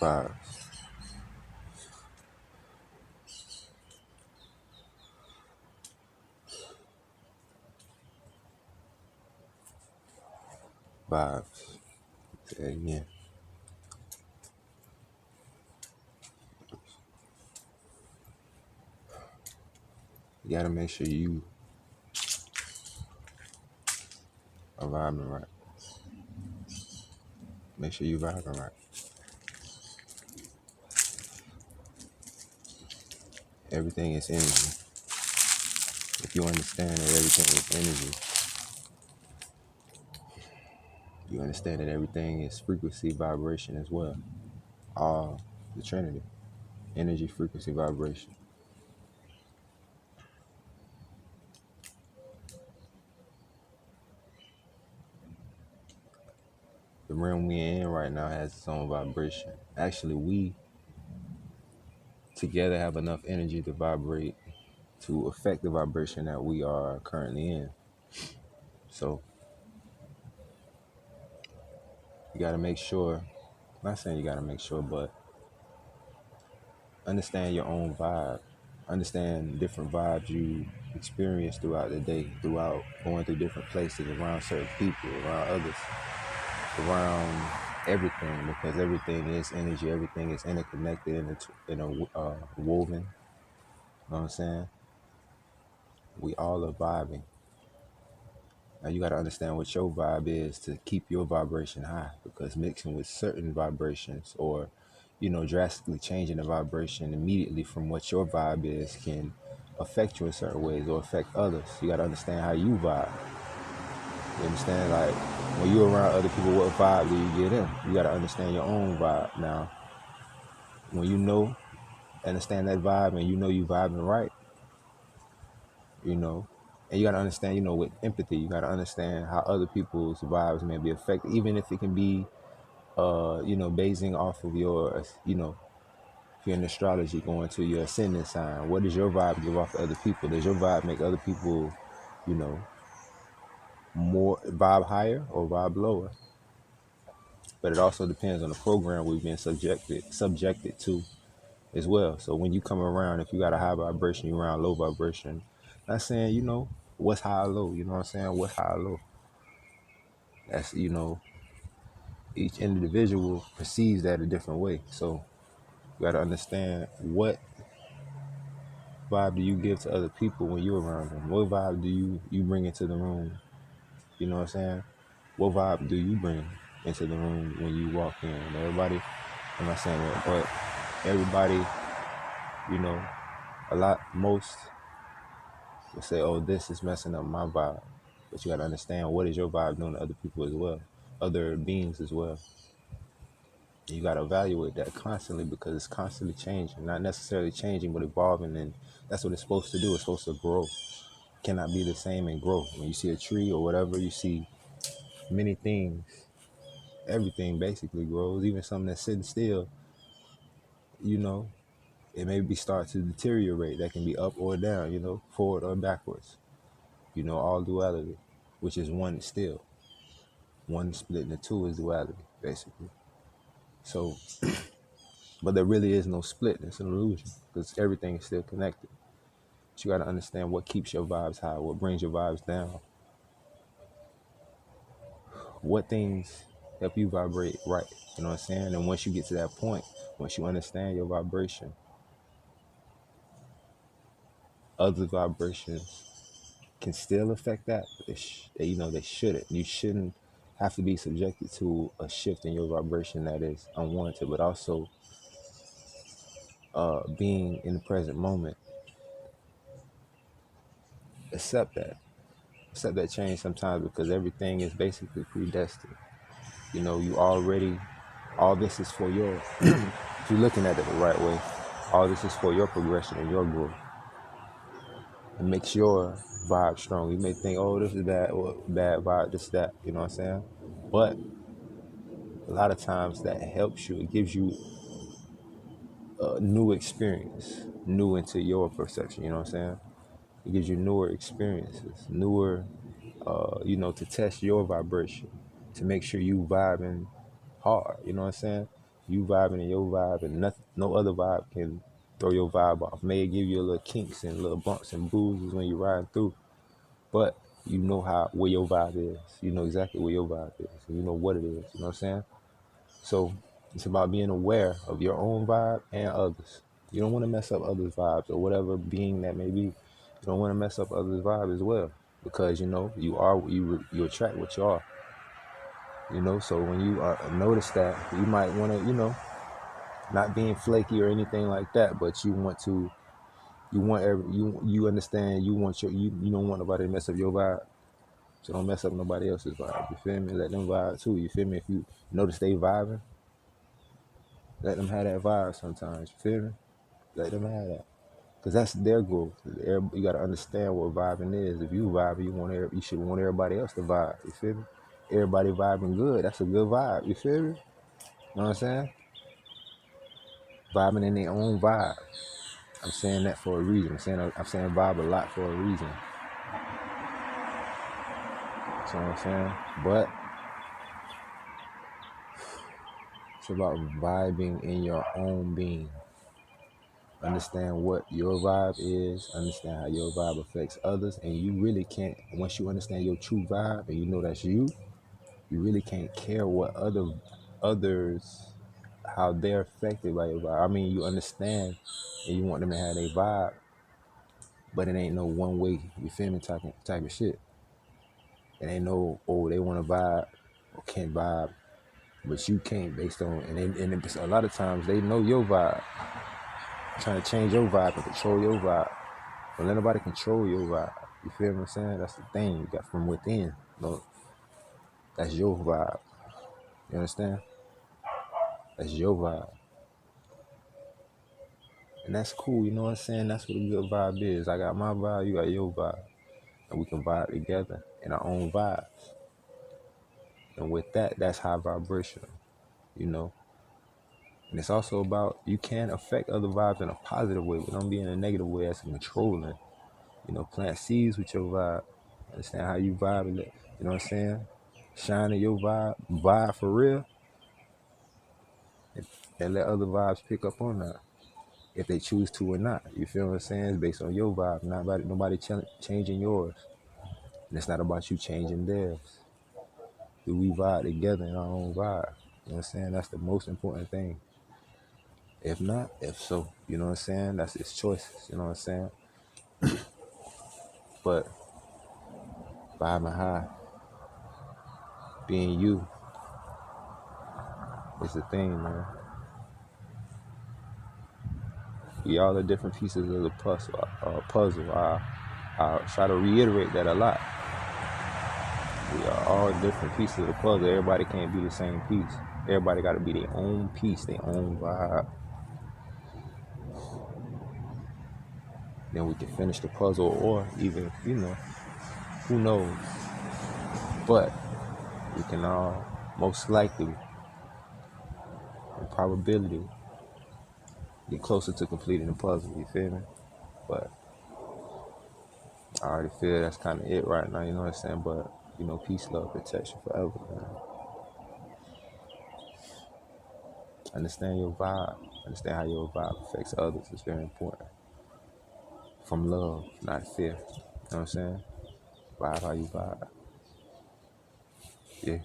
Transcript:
Vibes. Vibes. Say it again. You gotta make sure you are vibing right. Make sure you vibing right. Everything is energy. If you understand that everything is energy, you understand that everything is frequency, vibration as well. All the Trinity. Energy, frequency, vibration. The realm we're in right now has its own vibration. Actually, we together have enough energy to vibrate to affect the vibration that we are currently in. So you gotta make sure, not saying you gotta make sure, but understand your own vibe. Understand different vibes you experience throughout the day, throughout going through different places, around certain people, around others, around everything, because everything is energy, everything is interconnected in a woven. You know what I'm saying? We all are vibing. Now you got to understand what your vibe is to keep your vibration high, because mixing with certain vibrations or, drastically changing the vibration immediately from what your vibe is can affect you in certain ways or affect others. You got to understand how you vibe. You understand? Like when you're around other people, what vibe do you get in? You got to understand your own vibe. Now, when understand that vibe and you vibing right, you know, and you got to understand, with empathy, you got to understand how other people's vibes may be affected, even if it can be, basing off of your, if you're in astrology, going to your ascendant sign. What does your vibe give off to other people? Does your vibe make other people, you know, more vibe higher or vibe lower? But it also depends on the program we've been subjected to as well. So when you come around, if you got a high vibration, you around low vibration. Not saying, what's high or low, you know what I'm saying? What's high or low? That's, each individual perceives that a different way. So you got to understand, what vibe do you give to other people when you're around them? What vibe do you bring into the room? You know what I'm saying? What vibe do you bring into the room when you walk in? Everybody, I'm not saying that, but everybody, you know, most will say, oh, this is messing up my vibe. But you got to understand, what is your vibe doing to other people as well, other beings as well. You got to evaluate that constantly, because it's constantly changing, not necessarily changing, but evolving. And that's what it's supposed to do. It's supposed to grow. It cannot be the same and grow. When you see a tree or whatever, you see many things. Everything basically grows, even something that's sitting still, you know, it may be start to deteriorate. That can be up or down, forward or backwards, all duality, which is one still. One split into two is duality, basically. So, but there really is no split. It's an illusion, because everything is still connected. But you got to understand what keeps your vibes high, what brings your vibes down, what things help you vibrate right. You know what I'm saying? And once you get to that point, once you understand your vibration, other vibrations can still affect that. But they shouldn't. You shouldn't have to be subjected to a shift in your vibration that is unwanted. But also, being in the present moment, accept that. Accept that change sometimes, because everything is basically predestined. You already, all this is for your, if you're looking at it the right way, all this is for your progression and your growth. It makes your vibe strong. You may think, oh, this is bad, or bad vibe, this, that, you know what I'm saying? But a lot of times that helps you. It gives you a new experience, new into your perception, you know what I'm saying? It gives you newer experiences, newer, to test your vibration, to make sure you vibing hard, you know what I'm saying? You vibing in your vibe, and nothing, no other vibe can throw your vibe off. May give you a little kinks and little bumps and bruises when you're riding through, but you know how where your vibe is. You know exactly where your vibe is. And you know what it is. You know what I'm saying? So it's about being aware of your own vibe and others. You don't want to mess up others' vibes or whatever being that may be. You don't want to mess up others' vibe as well, because you know you attract what you are. You know, so when you notice that, you might want to, you know, not being flaky or anything like that, but you understand, you don't want nobody to mess up your vibe, so don't mess up nobody else's vibe. You feel me? Let them vibe too. You feel me? If you notice they vibing, let them have that vibe sometimes. You feel me? Let them have that, cause that's their growth. You gotta understand what vibing is. If you vibe, you should want everybody else to vibe. You feel me? Everybody vibing good. That's a good vibe. You feel me? You know what I'm saying? Vibing in their own vibe. I'm saying that for a reason. I'm saying vibe a lot for a reason. You know what I'm saying? But it's about vibing in your own being. Understand what your vibe is, understand how your vibe affects others, and you really can't, once you understand your true vibe and you know that's you really can't care what others, how they're affected by your vibe. I mean, you understand and you want them to have their vibe, but it ain't no one way, you feel me, type of shit. It ain't no, oh, they want to vibe or can't vibe, but you can't based on, and a lot of times they know your vibe, trying to change your vibe and control your vibe. Don't let nobody control your vibe. You feel what I'm saying? That's the thing. You got from within. No, that's your vibe. You understand? That's your vibe. And that's cool. You know what I'm saying? That's what a good vibe is. I got my vibe, you got your vibe. And we can vibe together in our own vibes. And with that, that's high vibration, you know? And it's also about, you can affect other vibes in a positive way, but don't be in a negative way as controlling. You know, plant seeds with your vibe. Understand how you vibe in it. You know what I'm saying? Shine in your vibe for real, and let other vibes pick up on that if they choose to or not. You feel what I'm saying? It's based on your vibe, not about nobody changing yours. And it's not about you changing theirs. Do we vibe together in our own vibe? You know what I'm saying? That's the most important thing. If not, if so, you know what I'm saying? That's his choices, you know what I'm saying? But vibing high, being you, is the thing, man. We all are different pieces of the puzzle. I try to reiterate that a lot. We are all different pieces of the puzzle. Everybody can't be the same piece. Everybody got to be their own piece, their own vibe. Then we can finish the puzzle, or even, you know, who knows. But we can all, most likely, in probability, get closer to completing the puzzle, you feel me? But I already feel that's kind of it right now, you know what I'm saying? But, you know, peace, love, protection forever, man. Understand your vibe. Understand how your vibe affects others. It's very important. From love, not fear. You know what I'm saying? Vibe how you vibe. Yeah.